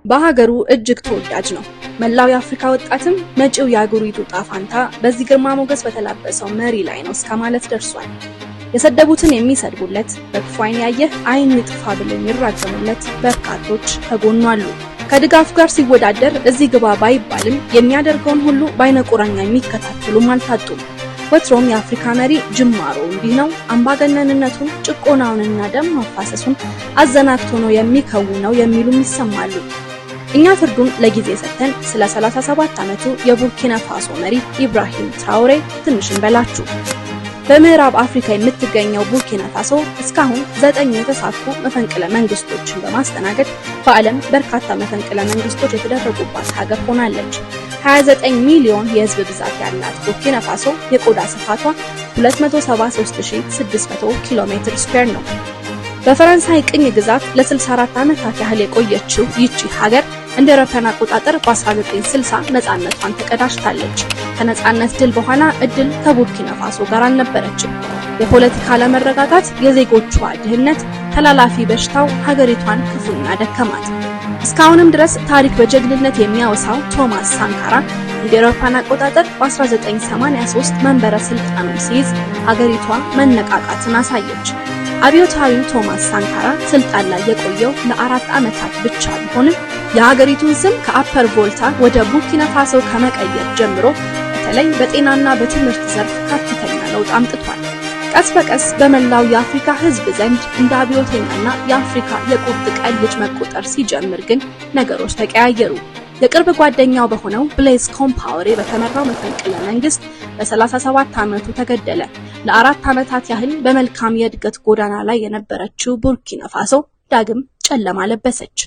በሀገሩ እጅግ ተወዳጅ ነው። መላው የአፍሪካ ወጣትም መጪው የአገሪቱ ጣፋንታ በዚህ ግርማ ሞገስ በተላበሰው መሪ ላይ ነው እስከማለት ደርሷል። የሰደቡትን የሚሰድቡለት፣ በክፉ ዓይን ያየህ ዓይን ይጥፋ ብለው የሚራገሙለት በርካቶች ከጎኑ አሉ። ከድጋፍ ጋር ሲወዳደር እዚህ ግባ ባይባልም የሚያደርገውን ሁሉ በዓይነ ቁራኛ የሚከታተሉም አልታጡም። ወትሮም የአፍሪካ መሪ ጅማሮ እንዲህ ነው፣ አምባገነንነቱን ጭቆናውንና ደም ማፋሰሱን አዘናግቶ ነው የሚከውነው የሚሉም ይሰማሉ። እኛ ፍርዱን ለጊዜ ሰጥተን ስለ 37 ዓመቱ የቡርኪና ፋሶ መሪ ኢብራሂም ትራኦሬ ትንሽ እንበላችሁ። በምዕራብ አፍሪካ የምትገኘው ቡርኪና ፋሶ እስካሁን 9 የተሳኩ መፈንቅለ መንግስቶችን በማስተናገድ በዓለም በርካታ መፈንቅለ መንግስቶች የተደረጉባት ሀገር ሆናለች። 29 ሚሊዮን የህዝብ ብዛት ያላት ቡርኪና ፋሶ የቆዳ ስፋቷ 273600 ኪሎ ሜትር ስኩዌር ነው። በፈረንሳይ ቅኝ ግዛት ለ64 ዓመታት ያህል የቆየችው ይቺ ሀገር እንደ አውሮፓውያን አቆጣጠር በ1960 ነፃነቷን ተቀዳጅታለች። ከነፃነት ድል በኋላ እድል ከቡርኪና ፋሶ ጋር አልነበረችም። የፖለቲካ አለመረጋጋት፣ የዜጎቿ ድህነት፣ ተላላፊ በሽታው ሀገሪቷን ክፉኛ ደከማት። እስካሁንም ድረስ ታሪክ በጀግንነት የሚያወሳው ቶማስ ሳንካራ እንደ አውሮፓውያን አቆጣጠር በ1983 መንበረ ስልጣኑን ሲይዝ ሀገሪቷ መነቃቃትን አሳየች። አብዮታዊው ቶማስ ሳንካራ ስልጣን ላይ የቆየው ለ4 ዓመታት ብቻ ቢሆንም የሀገሪቱን ስም ከአፐር ቮልታ ወደ ቡርኪና ፋሶ ከመቀየር ጀምሮ በተለይ በጤናና በትምህርት ዘርፍ ከፍተኛ ለውጥ አምጥቷል። ቀስ በቀስ በመላው የአፍሪካ ሕዝብ ዘንድ እንደ አብዮተኛና የአፍሪካ የቁርጥ ቀን ልጅ መቆጠር ሲጀምር ግን ነገሮች ተቀያየሩ። የቅርብ ጓደኛው በሆነው ብሌዝ ኮምፓወሬ በተመራው መፈንቅለ መንግስት በ37 ዓመቱ ተገደለ። ለ4 ዓመታት ያህል በመልካም የእድገት ጎዳና ላይ የነበረችው ቡርኪና ፋሶ ዳግም ጨለማ ለበሰች።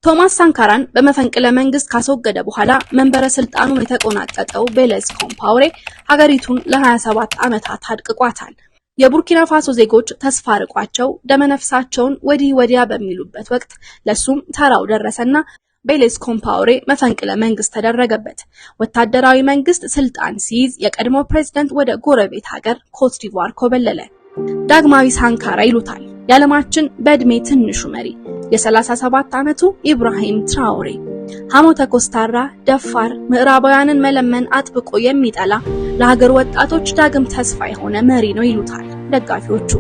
ቶማስ ሳንካራን በመፈንቅለ መንግስት ካስወገደ በኋላ መንበረ ስልጣኑን የተቆናጠጠው ብሌዝ ኮምፓወሬ ሀገሪቱን ለ27 ዓመታት አድቅቋታል። የቡርኪና ፋሶ ዜጎች ተስፋ ርቋቸው ደመነፍሳቸውን ወዲህ ወዲያ በሚሉበት ወቅት ለሱም ተራው ደረሰና ብሌዝ ኮምፓወሬ መፈንቅለ መንግስት ተደረገበት። ወታደራዊ መንግስት ስልጣን ሲይዝ የቀድሞ ፕሬዝዳንት ወደ ጎረቤት ሀገር ኮት ዲቯር ኮበለለ። ዳግማዊ ሳንካራ ይሉታል። የዓለማችን በእድሜ ትንሹ መሪ የ37 ዓመቱ ኢብራሂም ትራኦሬ ሐሞተ ኮስታራ፣ ደፋር፣ ምዕራባውያንን መለመን አጥብቆ የሚጠላ ለሀገር ወጣቶች ዳግም ተስፋ የሆነ መሪ ነው ይሉታል ደጋፊዎቹ።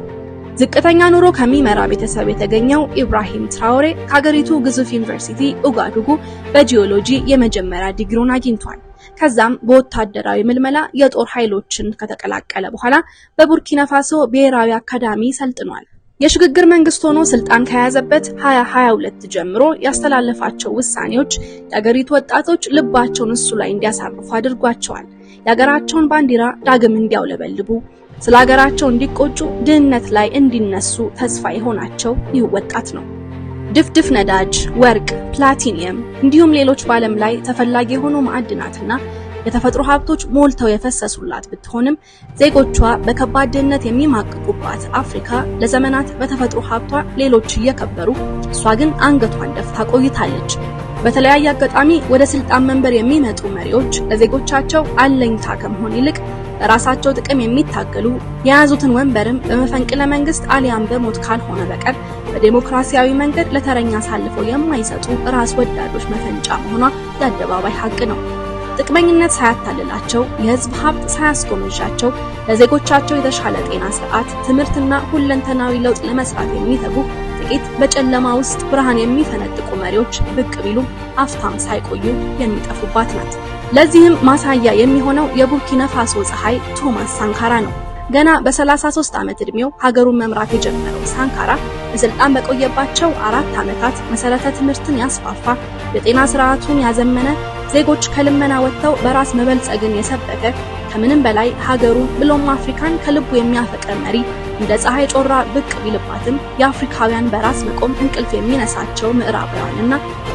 ዝቅተኛ ኑሮ ከሚመራ ቤተሰብ የተገኘው ኢብራሂም ትራኦሬ ከሀገሪቱ ግዙፍ ዩኒቨርሲቲ ኡጋዱጉ በጂኦሎጂ የመጀመሪያ ዲግሪውን አግኝቷል። ከዛም በወታደራዊ ምልመላ የጦር ኃይሎችን ከተቀላቀለ በኋላ በቡርኪና ፋሶ ብሔራዊ አካዳሚ ሰልጥኗል። የሽግግር መንግስት ሆኖ ስልጣን ከያዘበት 2022 ጀምሮ ያስተላለፋቸው ውሳኔዎች የሀገሪቱ ወጣቶች ልባቸውን እሱ ላይ እንዲያሳርፉ አድርጓቸዋል። የሀገራቸውን ባንዲራ ዳግም እንዲያውለበልቡ፣ ስለ ሀገራቸው እንዲቆጩ፣ ድህነት ላይ እንዲነሱ ተስፋ የሆናቸው ይህ ወጣት ነው። ድፍድፍ ነዳጅ፣ ወርቅ፣ ፕላቲኒየም እንዲሁም ሌሎች በዓለም ላይ ተፈላጊ የሆኑ ማዕድናትና የተፈጥሮ ሀብቶች ሞልተው የፈሰሱላት ብትሆንም ዜጎቿ በከባድ ድህነት የሚማቅቁባት አፍሪካ ለዘመናት በተፈጥሮ ሀብቷ ሌሎች እየከበሩ እሷ ግን አንገቷን ደፍታ ቆይታለች። በተለያየ አጋጣሚ ወደ ስልጣን መንበር የሚመጡ መሪዎች ለዜጎቻቸው አለኝታ ከመሆን ይልቅ ለራሳቸው ጥቅም የሚታገሉ፣ የያዙትን ወንበርም በመፈንቅለ መንግስት አሊያም በሞት ካልሆነ በቀር በዲሞክራሲያዊ መንገድ ለተረኛ አሳልፈው የማይሰጡ ራስ ወዳዶች መፈንጫ መሆኗ የአደባባይ ሀቅ ነው። ጥቅመኝነት ሳያታልላቸው፣ የህዝብ ሀብት ሳያስጎመዣቸው ለዜጎቻቸው የተሻለ ጤና ስርዓት፣ ትምህርትና ሁለንተናዊ ለውጥ ለመስራት የሚተጉ ጥቂት በጨለማ ውስጥ ብርሃን የሚፈነጥቁ መሪዎች ብቅ ቢሉም አፍታም ሳይቆዩ የሚጠፉባት ናት። ለዚህም ማሳያ የሚሆነው የቡርኪና ፋሶ ፀሐይ ቶማስ ሳንካራ ነው። ገና በ33 ዓመት እድሜው ሀገሩን መምራት የጀመረው ሳንካራ በስልጣን በቆየባቸው 4 ዓመታት መሰረተ ትምህርትን ያስፋፋ፣ የጤና ስርዓቱን ያዘመነ፣ ዜጎች ከልመና ወጥተው በራስ መበልጸግን የሰበከ፣ ከምንም በላይ ሀገሩን ብሎም አፍሪካን ከልቡ የሚያፈቅር መሪ እንደ ፀሐይ ጮራ ብቅ ቢልባትም የአፍሪካውያን በራስ መቆም እንቅልፍ የሚነሳቸው ምዕራባውያንና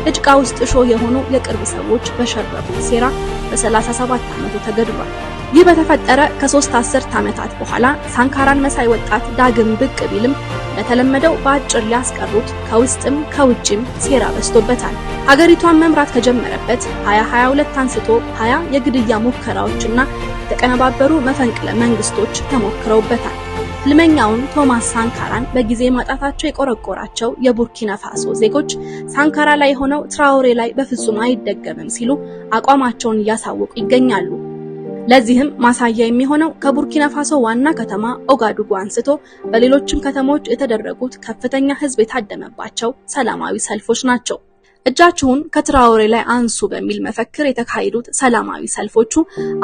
እጭቃ ውስጥ ሾህ የሆኑ የቅርብ ሰዎች በሸረቡት ሴራ በ37 ዓመቱ ተገድሏል። ይህ በተፈጠረ ከ3 አስርት ዓመታት በኋላ ሳንካራን መሳይ ወጣት ዳግም ብቅ ቢልም ለተለመደው በአጭር ሊያስቀሩት ከውስጥም ከውጭም ሴራ በስቶበታል። ሀገሪቷን መምራት ከጀመረበት 2022 አንስቶ 20 የግድያ ሙከራዎችና የተቀነባበሩ መፈንቅለ መንግስቶች ተሞክረውበታል። ህልመኛውን ቶማስ ሳንካራን በጊዜ ማጣታቸው የቆረቆራቸው የቡርኪና ፋሶ ዜጎች ሳንካራ ላይ ሆነው ትራኦሬ ላይ በፍጹም አይደገምም ሲሉ አቋማቸውን እያሳወቁ ይገኛሉ። ለዚህም ማሳያ የሚሆነው ከቡርኪና ፋሶ ዋና ከተማ ኦጋዱጉ አንስቶ በሌሎችም ከተሞች የተደረጉት ከፍተኛ ህዝብ የታደመባቸው ሰላማዊ ሰልፎች ናቸው። እጃችሁን ከትራኦሬ ላይ አንሱ በሚል መፈክር የተካሄዱት ሰላማዊ ሰልፎቹ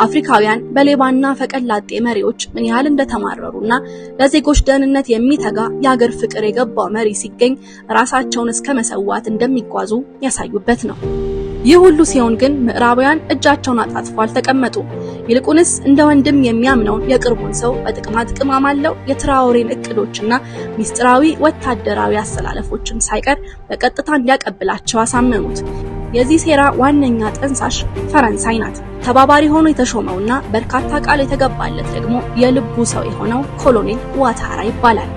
አፍሪካውያን በሌባና ፈቀላጤ መሪዎች ምን ያህል እንደተማረሩና ለዜጎች ደህንነት የሚተጋ የሀገር ፍቅር የገባው መሪ ሲገኝ ራሳቸውን እስከ መሰዋት እንደሚጓዙ ያሳዩበት ነው። ይህ ሁሉ ሲሆን ግን ምዕራባውያን እጃቸውን አጣጥፈው አልተቀመጡም። ይልቁንስ እንደ ወንድም የሚያምነውን የቅርቡን ሰው በጥቅማ ጥቅም አማለው የትራኦሬን እቅዶችና ሚስጥራዊ ወታደራዊ አሰላለፎችን ሳይቀር በቀጥታ እንዲያቀብላቸው አሳመኑት። የዚህ ሴራ ዋነኛ ጠንሳሽ ፈረንሳይ ናት። ተባባሪ ሆኖ የተሾመውና በርካታ ቃል የተገባለት ደግሞ የልቡ ሰው የሆነው ኮሎኔል ዋታራ ይባላል።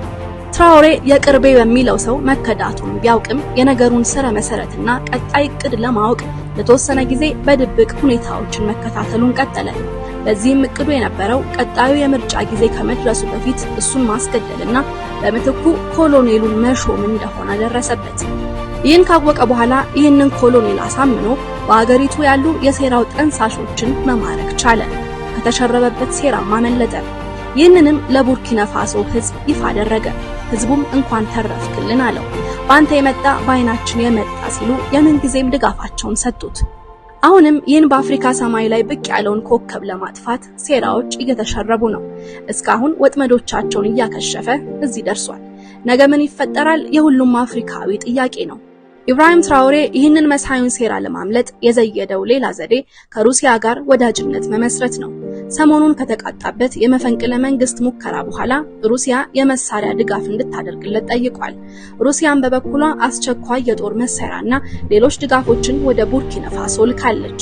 ትራኦሬ የቅርቤ በሚለው ሰው መከዳቱን ቢያውቅም የነገሩን ስረ መሰረትና ቀጣይ እቅድ ለማወቅ ለተወሰነ ጊዜ በድብቅ ሁኔታዎችን መከታተሉን ቀጠለ። በዚህም እቅዱ የነበረው ቀጣዩ የምርጫ ጊዜ ከመድረሱ በፊት እሱን ማስገደልና በምትኩ ኮሎኔሉን መሾም እንደሆነ ደረሰበት። ይህን ካወቀ በኋላ ይህንን ኮሎኔል አሳምኖ በአገሪቱ ያሉ የሴራው ጠንሳሾችን መማረክ ቻለ። ከተሸረበበት ሴራም አመለጠ። ይህንንም ለቡርኪና ፋሶ ህዝብ ይፋ አደረገ። ህዝቡም እንኳን ተረፍክልን አለው። ባንተ የመጣ ባይናችን የመጣ ሲሉ የምንጊዜም ድጋፋቸውን ሰጡት። አሁንም ይህን በአፍሪካ ሰማይ ላይ ብቅ ያለውን ኮከብ ለማጥፋት ሴራዎች እየተሸረቡ ነው። እስካሁን ወጥመዶቻቸውን እያከሸፈ እዚህ ደርሷል። ነገ ምን ይፈጠራል? የሁሉም አፍሪካዊ ጥያቄ ነው። ኢብራሂም ትራኦሬ ይህንን መሳዩን ሴራ ለማምለጥ የዘየደው ሌላ ዘዴ ከሩሲያ ጋር ወዳጅነት መመስረት ነው። ሰሞኑን ከተቃጣበት የመፈንቅለ መንግስት ሙከራ በኋላ ሩሲያ የመሳሪያ ድጋፍ እንድታደርግለት ጠይቋል። ሩሲያን በበኩሏ አስቸኳይ የጦር መሳሪያና ሌሎች ድጋፎችን ወደ ቡርኪና ፋሶ ልካለች።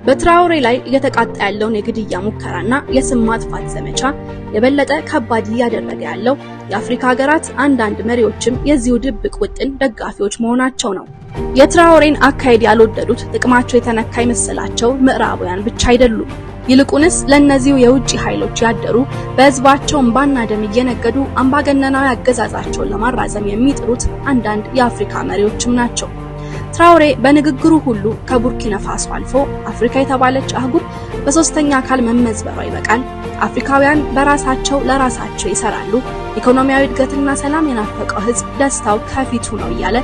በትራኦሬ ላይ እየተቃጣ ያለውን የግድያ ሙከራና የስም ማጥፋት ዘመቻ የበለጠ ከባድ እያደረገ ያለው የአፍሪካ ሀገራት አንዳንድ መሪዎችም የዚሁ ድብቅ ውጥን ደጋፊዎች መሆናቸው ነው። የትራኦሬን አካሄድ ያልወደዱት ጥቅማቸው የተነካ ይመስላቸው ምዕራባውያን ብቻ አይደሉም። ይልቁንስ ለነዚሁ የውጭ ኃይሎች ያደሩ በህዝባቸው እንባና ደም እየነገዱ አምባገነናዊ አገዛዛቸውን ለማራዘም የሚጥሩት አንዳንድ የአፍሪካ መሪዎችም ናቸው። ትራኦሬ በንግግሩ ሁሉ ከቡርኪና ፋሶ አልፎ አፍሪካ የተባለች አህጉር በሶስተኛ አካል መመዝበሯ ይበቃል፣ አፍሪካውያን በራሳቸው ለራሳቸው ይሰራሉ፣ ኢኮኖሚያዊ እድገትና ሰላም የናፈቀው ህዝብ ደስታው ከፊቱ ነው እያለ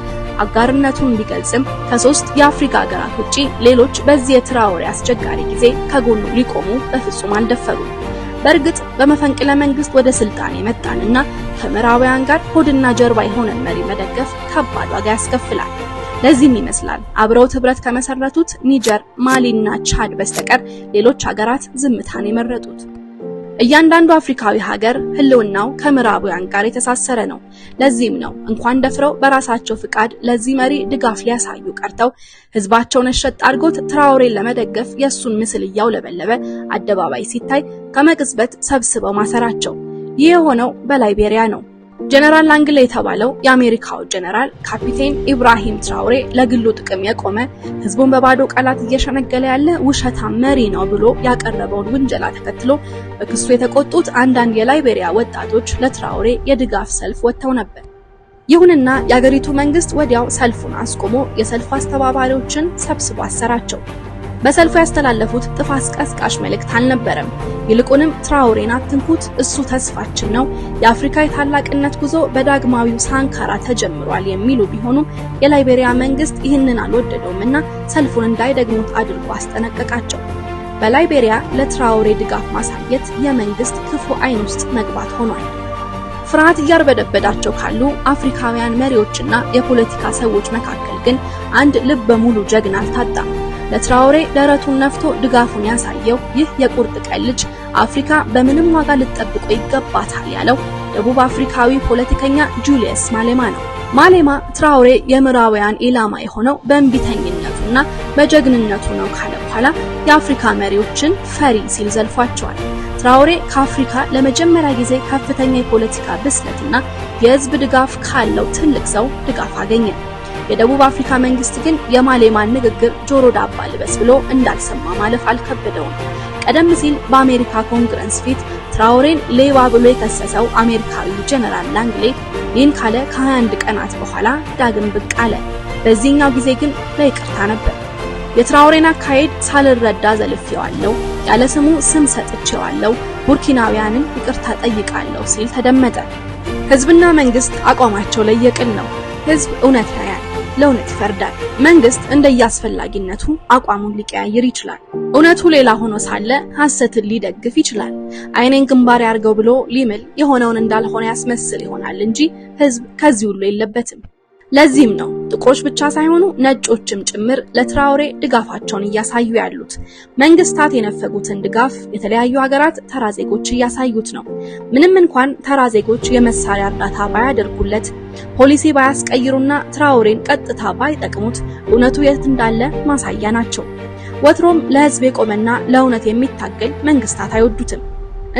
አጋርነቱን ቢገልጽም ከሶስት የአፍሪካ ሀገራት ውጪ ሌሎች በዚህ የትራኦሬ አስቸጋሪ ጊዜ ከጎኑ ሊቆሙ በፍጹም አልደፈሩም። በእርግጥ በመፈንቅለ መንግስት ወደ ስልጣን የመጣንና ከምዕራባውያን ጋር ሆድና ጀርባ የሆነን መሪ መደገፍ ከባድ ዋጋ ያስከፍላል። ለዚህም ይመስላል አብረውት ህብረት ከመሰረቱት ኒጀር፣ ማሊና ቻድ በስተቀር ሌሎች ሀገራት ዝምታን የመረጡት። እያንዳንዱ አፍሪካዊ ሀገር ህልውናው ከምዕራባውያን ጋር የተሳሰረ ነው። ለዚህም ነው እንኳን ደፍረው በራሳቸው ፍቃድ ለዚህ መሪ ድጋፍ ሊያሳዩ ቀርተው ህዝባቸውን እሸጥ አድርጎት ትራኦሬን ለመደገፍ የሱን ምስል እያውለበለበ አደባባይ ሲታይ ከመቅጽበት ሰብስበው ማሰራቸው። ይህ የሆነው በላይቤሪያ ነው። ጀነራል ላንግሌ የተባለው የአሜሪካው ጀነራል ካፒቴን ኢብራሂም ትራኦሬ ለግሉ ጥቅም የቆመ ህዝቡን በባዶ ቃላት እየሸነገለ ያለ ውሸታም መሪ ነው ብሎ ያቀረበውን ውንጀላ ተከትሎ በክሱ የተቆጡት አንዳንድ የላይቤሪያ ወጣቶች ለትራኦሬ የድጋፍ ሰልፍ ወጥተው ነበር። ይሁንና የአገሪቱ መንግስት ወዲያው ሰልፉን አስቆሞ የሰልፍ አስተባባሪዎችን ሰብስቦ አሰራቸው። በሰልፉ ያስተላለፉት ጥፋት ቀስቃሽ መልእክት አልነበረም። ይልቁንም ትራኦሬን አትንኩት፣ እሱ ተስፋችን ነው፣ የአፍሪካ የታላቅነት ጉዞ በዳግማዊው ሳንካራ ተጀምሯል የሚሉ ቢሆኑም የላይቤሪያ መንግስት ይህንን አልወደደውምና ሰልፉን እንዳይደግሙት አድርጎ አስጠነቀቃቸው። በላይቤሪያ ለትራኦሬ ድጋፍ ማሳየት የመንግስት ክፉ አይን ውስጥ መግባት ሆኗል። ፍርሃት እያርበደበዳቸው ካሉ አፍሪካውያን መሪዎችና የፖለቲካ ሰዎች መካከል ግን አንድ ልብ በሙሉ ጀግና አልታጣም። ለትራኦሬ ደረቱን ነፍቶ ድጋፉን ያሳየው ይህ የቁርጥ ቀን ልጅ አፍሪካ በምንም ዋጋ ልትጠብቆ ይገባታል ያለው ደቡብ አፍሪካዊ ፖለቲከኛ ጁሊየስ ማሌማ ነው። ማሌማ ትራኦሬ የምዕራባውያን ኢላማ የሆነው በእንቢተኝነቱና በጀግንነቱ ነው ካለ በኋላ የአፍሪካ መሪዎችን ፈሪ ሲል ዘልፏቸዋል። ትራኦሬ ከአፍሪካ ለመጀመሪያ ጊዜ ከፍተኛ የፖለቲካ ብስለትና የህዝብ ድጋፍ ካለው ትልቅ ሰው ድጋፍ አገኘ። የደቡብ አፍሪካ መንግስት ግን የማሌማን ንግግር ጆሮ ዳባ ልበስ ብሎ እንዳልሰማ ማለፍ አልከበደውም። ቀደም ሲል በአሜሪካ ኮንግረስ ፊት ትራውሬን ሌባ ብሎ የከሰሰው አሜሪካዊው ጀነራል ላንግሌ ይህን ካለ ከ21 ቀናት በኋላ ዳግም ብቅ አለ። በዚህኛው ጊዜ ግን ለይቅርታ ነበር። የትራውሬን አካሄድ ሳልረዳ ዘልፌዋለሁ፣ ያለ ስሙ ስም ሰጥቼዋለሁ፣ ቡርኪናውያንን ይቅርታ ጠይቃለሁ ሲል ተደመጠ። ህዝብና መንግስት አቋማቸው ለየቅል ነው። ህዝብ እውነት ያያል፣ ለእውነት ይፈርዳል። መንግስት እንደያስፈላጊነቱ አቋሙን ሊቀያየር ይችላል። እውነቱ ሌላ ሆኖ ሳለ ሐሰትን ሊደግፍ ይችላል። አይኔን ግንባር ያርገው ብሎ ሊምል የሆነውን እንዳልሆነ ያስመስል ይሆናል እንጂ ህዝብ ከዚህ ሁሉ የለበትም። ለዚህም ነው ጥቁሮች ብቻ ሳይሆኑ ነጮችም ጭምር ለትራውሬ ድጋፋቸውን እያሳዩ ያሉት። መንግስታት የነፈጉትን ድጋፍ የተለያዩ ሀገራት ተራ ዜጎች እያሳዩት ነው። ምንም እንኳን ተራ ዜጎች የመሳሪያ እርዳታ ባያደርጉለት፣ ፖሊሲ ባያስቀይሩና ትራውሬን ቀጥታ ባይጠቅሙት እውነቱ የት እንዳለ ማሳያ ናቸው። ወትሮም ለህዝብ የቆመና ለእውነት የሚታገል መንግስታት አይወዱትም።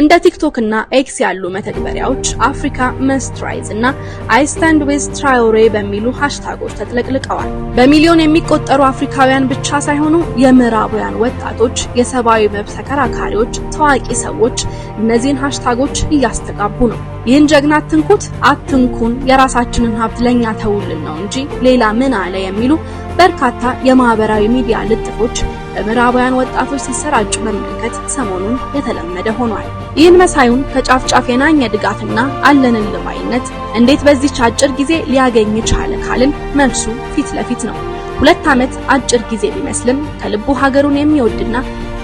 እንደ ቲክቶክ እና ኤክስ ያሉ መተግበሪያዎች አፍሪካ መስት ራይዝ እና አይ ስታንድ ዊዝ ትራውሬ በሚሉ ሃሽታጎች ተጥለቅልቀዋል። በሚሊዮን የሚቆጠሩ አፍሪካውያን ብቻ ሳይሆኑ የምዕራባውያን ወጣቶች፣ የሰብአዊ መብት ተከራካሪዎች፣ ታዋቂ ሰዎች እነዚህን ሃሽታጎች እያስተጋቡ ነው። ይህን ጀግና አትንኩት፣ አትንኩን፣ የራሳችንን ሀብት ለኛ ተውልን ነው እንጂ ሌላ ምን አለ የሚሉ በርካታ የማህበራዊ ሚዲያ ልጥፎች በምዕራባውያን ወጣቶች ሲሰራጩ መመልከት ሰሞኑን የተለመደ ሆኗል። ይህን መሳዩን ከጫፍ ጫፍ የናኘ ድጋፍና አለንን ልባይነት እንዴት በዚህ አጭር ጊዜ ሊያገኝ ቻለ ካልን መልሱ ፊት ለፊት ነው። 2 ዓመት አጭር ጊዜ ቢመስልም ከልቡ ሀገሩን የሚወድና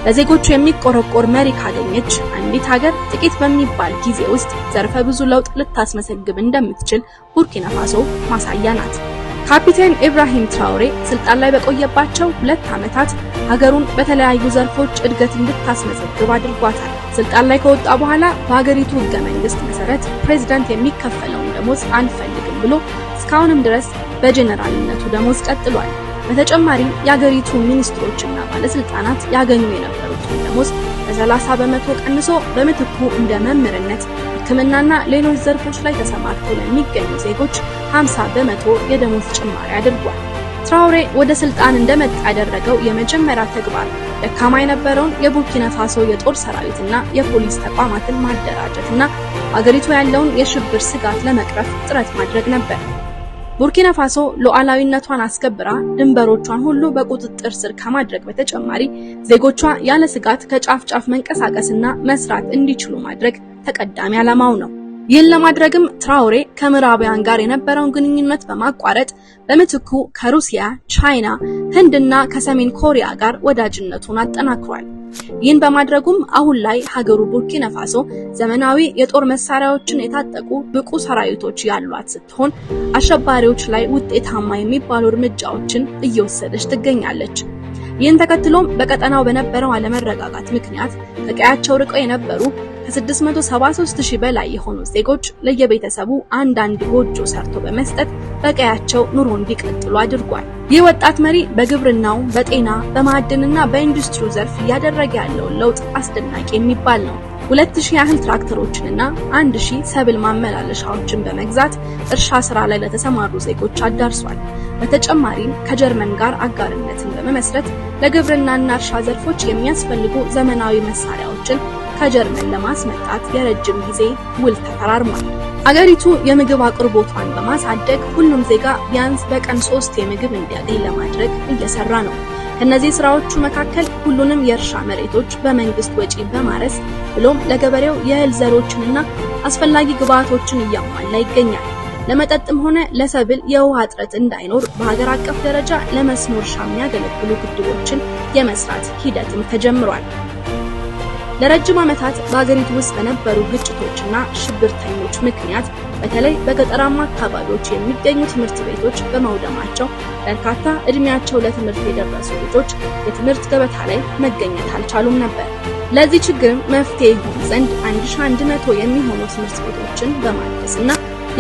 ለዜጎቹ የሚቆረቆር መሪ ካገኘች አንዲት ሀገር ጥቂት በሚባል ጊዜ ውስጥ ዘርፈ ብዙ ለውጥ ልታስመሰግብ እንደምትችል ቡርኪና ፋሶ ማሳያ ናት። ካፒቴን ኢብራሂም ትራውሬ ስልጣን ላይ በቆየባቸው 2 ዓመታት ሀገሩን በተለያዩ ዘርፎች እድገት እንድታስመዘግብ አድርጓታል። ስልጣን ላይ ከወጣ በኋላ በሀገሪቱ ህገ መንግስት መሰረት ፕሬዝዳንት የሚከፈለውን ደሞዝ አንፈልግም ብሎ እስካሁንም ድረስ በጀነራልነቱ ደሞዝ ቀጥሏል። በተጨማሪም የሀገሪቱ ሚኒስትሮችና ባለስልጣናት ያገኙ የነበሩትን ደሞዝ በ30 በመቶ ቀንሶ በምትኩ እንደ መምህርነት፣ ሕክምናና ሌሎች ዘርፎች ላይ ተሰማርተው ለሚገኙ ዜጎች 50 በመቶ የደሞዝ ጭማሪ አድርጓል። ትራውሬ ወደ ስልጣን እንደመጣ ያደረገው የመጀመሪያ ተግባር ደካማ የነበረውን የቡርኪና ፋሶ የጦር ሰራዊትና የፖሊስ ተቋማትን ማደራጀትና አገሪቱ ያለውን የሽብር ስጋት ለመቅረፍ ጥረት ማድረግ ነበር። ቡርኪና ፋሶ ሉዓላዊነቷን አስከብራ ድንበሮቿን ሁሉ በቁጥጥር ስር ከማድረግ በተጨማሪ ዜጎቿ ያለ ስጋት ከጫፍ ጫፍ መንቀሳቀስና መስራት እንዲችሉ ማድረግ ተቀዳሚ ዓላማው ነው። ይህን ለማድረግም ትራውሬ ከምዕራባውያን ጋር የነበረውን ግንኙነት በማቋረጥ በምትኩ ከሩሲያ፣ ቻይና፣ ህንድና ከሰሜን ኮሪያ ጋር ወዳጅነቱን አጠናክሯል። ይህን በማድረጉም አሁን ላይ ሀገሩ ቡርኪና ፋሶ ዘመናዊ የጦር መሳሪያዎችን የታጠቁ ብቁ ሰራዊቶች ያሏት ስትሆን አሸባሪዎች ላይ ውጤታማ የሚባሉ እርምጃዎችን እየወሰደች ትገኛለች። ይህን ተከትሎም በቀጠናው በነበረው አለመረጋጋት ምክንያት ከቀያቸው ርቀው የነበሩ ከ673000 በላይ የሆኑ ዜጎች ለየቤተሰቡ አንዳንድ ጎጆ ሰርቶ በመስጠት በቀያቸው ኑሮ እንዲቀጥሉ አድርጓል። ይህ ወጣት መሪ በግብርናው፣ በጤና፣ በማዕድንና በኢንዱስትሪው ዘርፍ እያደረገ ያለውን ለውጥ አስደናቂ የሚባል ነው። 2000 ያህል ትራክተሮችንና 1000 ሰብል ማመላለሻዎችን በመግዛት እርሻ ስራ ላይ ለተሰማሩ ዜጎች አዳርሷል። በተጨማሪም ከጀርመን ጋር አጋርነትን በመመስረት ለግብርናና እርሻ ዘርፎች የሚያስፈልጉ ዘመናዊ መሳሪያዎችን ከጀርመን ለማስመጣት የረጅም ጊዜ ውል ተፈራርሟል። አገሪቱ የምግብ አቅርቦቷን በማሳደግ ሁሉም ዜጋ ቢያንስ በቀን 3 የምግብ እንዲያገኝ ለማድረግ እየሰራ ነው። ከነዚህ ስራዎቹ መካከል ሁሉንም የእርሻ መሬቶች በመንግስት ወጪ በማረስ ብሎም ለገበሬው የእህል ዘሮችንና አስፈላጊ ግብዓቶችን እያሟላ ይገኛል። ለመጠጥም ሆነ ለሰብል የውሃ እጥረት እንዳይኖር በሀገር አቀፍ ደረጃ ለመስኖ እርሻ የሚያገለግሉ ግድቦችን የመስራት ሂደትም ተጀምሯል። ለረጅም ዓመታት በሀገሪቱ ውስጥ በነበሩ ግጭቶችና ሽብርተኞች ምክንያት በተለይ በገጠራማ አካባቢዎች የሚገኙ ትምህርት ቤቶች በመውደማቸው በርካታ እድሜያቸው ለትምህርት የደረሱ ልጆች የትምህርት ገበታ ላይ መገኘት አልቻሉም ነበር። ለዚህ ችግርም መፍትሄ ይሆን ዘንድ 1100 የሚሆኑ ትምህርት ቤቶችን በማደስና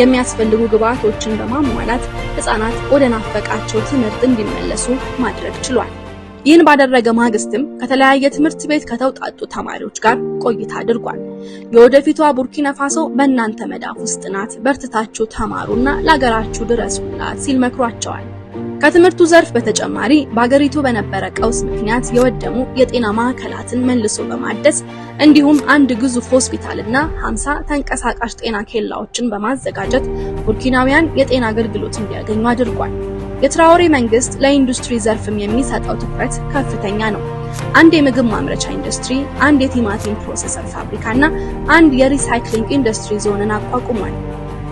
የሚያስፈልጉ ግብዓቶችን በማሟላት ህፃናት ወደ ናፈቃቸው ትምህርት እንዲመለሱ ማድረግ ችሏል። ይህን ባደረገ ማግስትም ከተለያየ ትምህርት ቤት ከተውጣጡ ተማሪዎች ጋር ቆይታ አድርጓል። የወደፊቷ ቡርኪና ፋሶ በእናንተ መዳፍ ውስጥ ናት፣ በርትታችሁ ተማሩና ለሀገራችሁ ድረሱላት ሲል መክሯቸዋል። ከትምህርቱ ዘርፍ በተጨማሪ በአገሪቱ በነበረ ቀውስ ምክንያት የወደሙ የጤና ማዕከላትን መልሶ በማደስ እንዲሁም አንድ ግዙፍ ሆስፒታልና 50 ተንቀሳቃሽ ጤና ኬላዎችን በማዘጋጀት ቡርኪናውያን የጤና አገልግሎት እንዲያገኙ አድርጓል። የትራኦሬ መንግስት ለኢንዱስትሪ ዘርፍም የሚሰጠው ትኩረት ከፍተኛ ነው። አንድ የምግብ ማምረቻ ኢንዱስትሪ፣ አንድ የቲማቲም ፕሮሰሰር ፋብሪካና አንድ የሪሳይክሊንግ ኢንዱስትሪ ዞንን አቋቁሟል።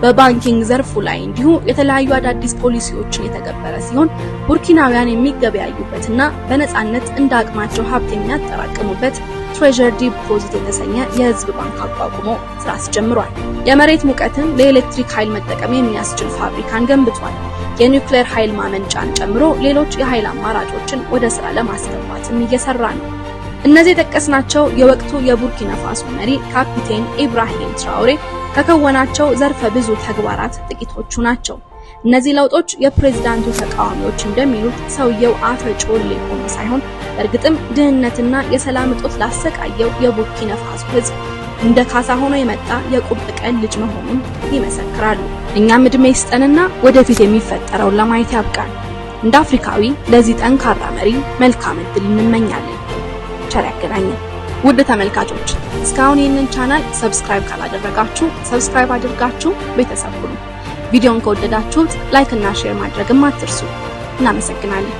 በባንኪንግ ዘርፉ ላይ እንዲሁ የተለያዩ አዳዲስ ፖሊሲዎችን የተገበረ ሲሆን ቡርኪናውያን የሚገበያዩበትና በነጻነት እንደ አቅማቸው ሀብት የሚያጠራቅሙበት ትሬዠር ዲፖዚት የተሰኘ የህዝብ ባንክ አቋቁሞ ስራ አስጀምሯል። የመሬት ሙቀትን ለኤሌክትሪክ ኃይል መጠቀም የሚያስችል ፋብሪካን ገንብቷል። የኒውክሌር ኃይል ማመንጫን ጨምሮ ሌሎች የኃይል አማራጮችን ወደ ስራ ለማስገባትም እየሰራ ነው። እነዚህ የጠቀስናቸው የወቅቱ የቡርኪና ፋሶ መሪ ካፒቴን ኢብራሂም ትራኦሬ ከከወናቸው ዘርፈ ብዙ ተግባራት ጥቂቶቹ ናቸው። እነዚህ ለውጦች የፕሬዝዳንቱ ተቃዋሚዎች እንደሚሉት ሰውየው አፈጮሌ ሆኖ ሳይሆን በእርግጥም ድህነትና የሰላም እጦት ላሰቃየው የቡርኪና ፋሶ ህዝብ እንደ ካሳ ሆኖ የመጣ የቁርጥ ቀን ልጅ መሆኑን ይመሰክራሉ። እኛም እድሜ ይስጠንና ወደፊት የሚፈጠረውን ለማየት ያብቃን። እንደ አፍሪካዊ ለዚህ ጠንካራ መሪ መልካም እድል እንመኛለን። ቸር ያገናኘን። ውድ ተመልካቾች እስካሁን ይህንን ቻናል ሰብስክራይብ ካላደረጋችሁ ሰብስክራይብ አድርጋችሁ ቤተሰብ ሁኑ። ቪዲዮን ከወደዳችሁት ላይክ እና ሼር ማድረግም አትርሱ። እናመሰግናለን።